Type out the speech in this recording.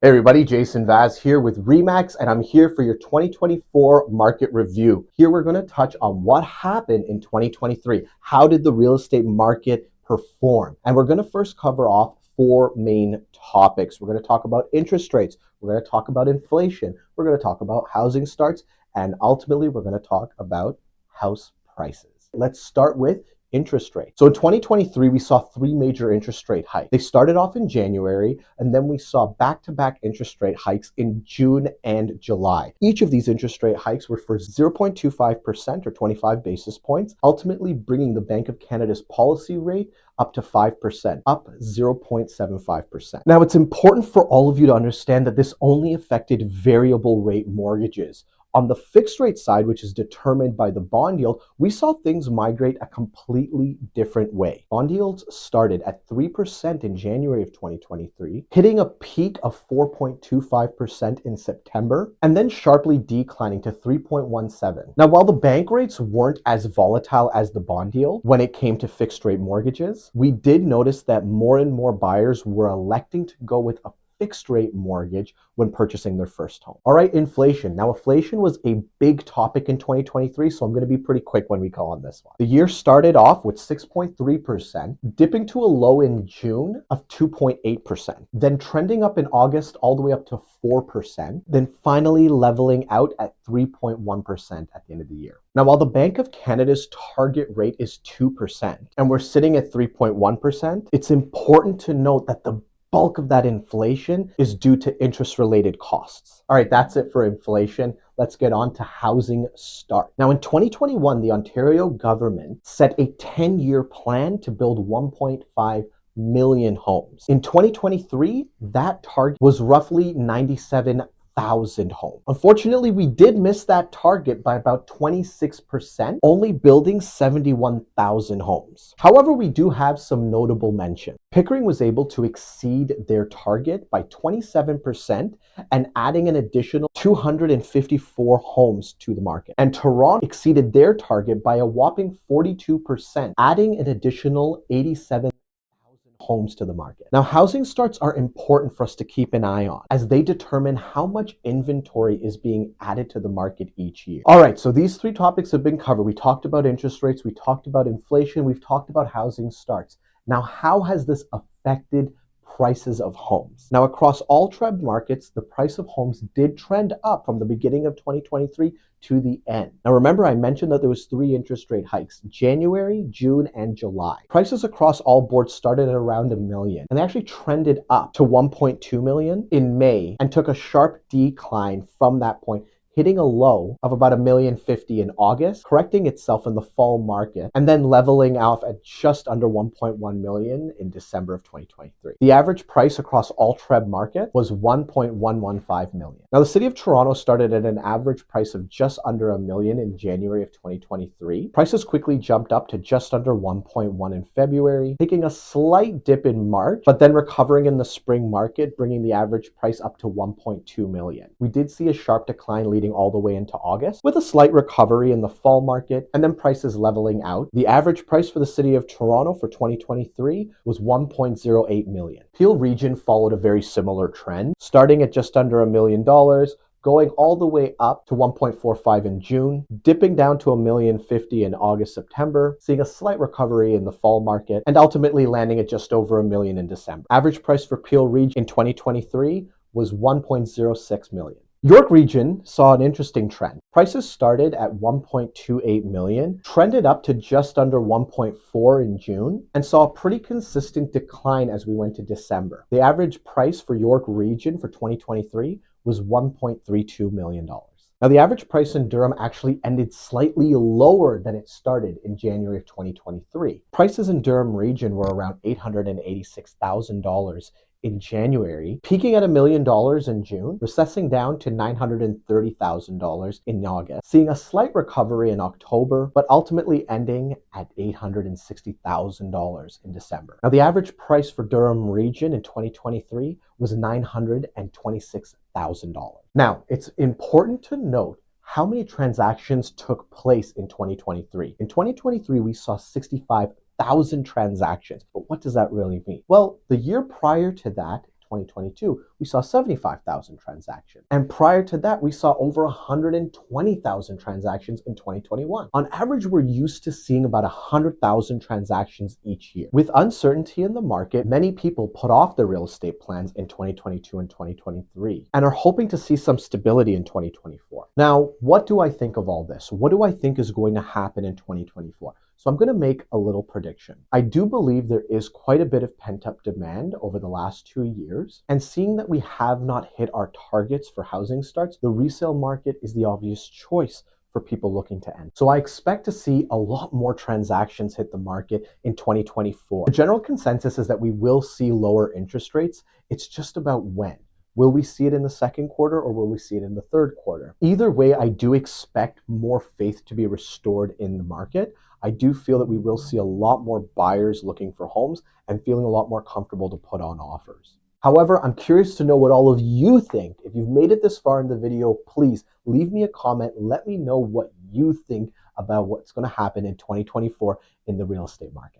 Hey everybody, Jason Vaz here with Remax, and I'm here for your 2024 market review. Here we're going to touch on what happened in 2023. How did the real estate market perform? And we're going to first cover off four main topics. We're going to talk about interest rates. We're going to talk about inflation. We're going to talk about housing starts. And ultimately, we're going to talk about house prices. Let's start with interest rate. So in 2023, we saw three major interest rate hikes. They started off in January, and then we saw back-to-back interest rate hikes in June and July. Each of these interest rate hikes were for 0.25% or 25 basis points, ultimately bringing the Bank of Canada's policy rate up to 5%, up 0.75%. Now, it's important for all of you to understand that this only affected variable rate mortgages. On the fixed rate side, which is determined by the bond yield, we saw things migrate a completely different way. Bond yields started at 3% in January of 2023, hitting a peak of 4.25% in September, and then sharply declining to 3.17%. Now, while the bank rates weren't as volatile as the bond yield when it came to fixed rate mortgages, we did notice that more and more buyers were electing to go with a fixed rate mortgage when purchasing their first home. All right, inflation. Now, inflation was a big topic in 2023, so I'm going to be pretty quick when we go on this one. The year started off with 6.3%, dipping to a low in June of 2.8%, then trending up in August all the way up to 4%, then finally leveling out at 3.1% at the end of the year. Now, while the Bank of Canada's target rate is 2%, and we're sitting at 3.1%, it's important to note that the bulk of that inflation is due to interest-related costs. All right, that's it for inflation. Let's get on to housing start. Now, in 2021, the Ontario government set a 10-year plan to build 1.5 million homes. In 2023, that target was roughly 97,000 homes. Unfortunately, we did miss that target by about 26%, only building 71,000 homes. However, we do have some notable mention. Pickering was able to exceed their target by 27% and adding an additional 254 homes to the market. And Toronto exceeded their target by a whopping 42%, adding an additional 87 homes to the market. Now, housing starts are important for us to keep an eye on as they determine how much inventory is being added to the market each year. All right, so these three topics have been covered. We talked about interest rates, we talked about inflation, we've talked about housing starts. Now, how has this affected prices of homes? Now, across all TREB markets, the price of homes did trend up from the beginning of 2023 to the end. Now, remember, I mentioned that there was three interest rate hikes, January, June, and July. Prices across all boards started at around $1 million, and they actually trended up to $1.2 million in May and took a sharp decline from that point, hitting a low of about $1.05 million in August, correcting itself in the fall market, and then leveling off at just under $1.1 million in December of 2023. The average price across all TREB market was $1.115 million. Now, the City of Toronto started at an average price of just under $1 million in January of 2023. Prices quickly jumped up to just under 1.1 in February, taking a slight dip in March, but then recovering in the spring market, bringing the average price up to $1.2 million. We did see a sharp decline leading all the way into August, with a slight recovery in the fall market and then prices leveling out. The average price for the City of Toronto for 2023 was $1.08 million. Peel Region followed a very similar trend, starting at just under $1 million, going all the way up to 1.45 in June, dipping down to $1.05 million in August, September, seeing a slight recovery in the fall market, and ultimately landing at just over $1 million in December. Average price for Peel Region in 2023 was $1.06 million. York Region saw an interesting trend. Prices started at $1.28 million, trended up to just under $1.4 in June, and saw a pretty consistent decline as we went to December. The average price for York Region for 2023 was $1.32 million. Now, the average price in Durham actually ended slightly lower than it started in January of 2023. Prices in Durham Region were around $886,000 in January, peaking at $1 million in June, recessing down to $930,000 in August, seeing a slight recovery in October, but ultimately ending at $860,000 in December. Now, the average price for Durham Region in 2023 was $926,000. Now, it's important to note how many transactions took place in 2023. In 2023, we saw 65,000 transactions. But what does that really mean? Well, the year prior to that, 2022, we saw 75,000 transactions. And prior to that, we saw over 120,000 transactions in 2021. On average, we're used to seeing about 100,000 transactions each year. With uncertainty in the market, many people put off their real estate plans in 2022 and 2023 and are hoping to see some stability in 2024. Now, what do I think of all this? What do I think is going to happen in 2024? So I'm going to make a little prediction. I do believe there is quite a bit of pent-up demand over the last 2 years. And seeing that we have not hit our targets for housing starts, the resale market is the obvious choice for people looking to end. So I expect to see a lot more transactions hit the market in 2024. The general consensus is that we will see lower interest rates. It's just about when. Will we see it in the second quarter or will we see it in the third quarter? Either way, I do expect more faith to be restored in the market. I do feel that we will see a lot more buyers looking for homes and feeling a lot more comfortable to put on offers. However, I'm curious to know what all of you think. If you've made it this far in the video, please leave me a comment. Let me know what you think about what's going to happen in 2024 in the real estate market.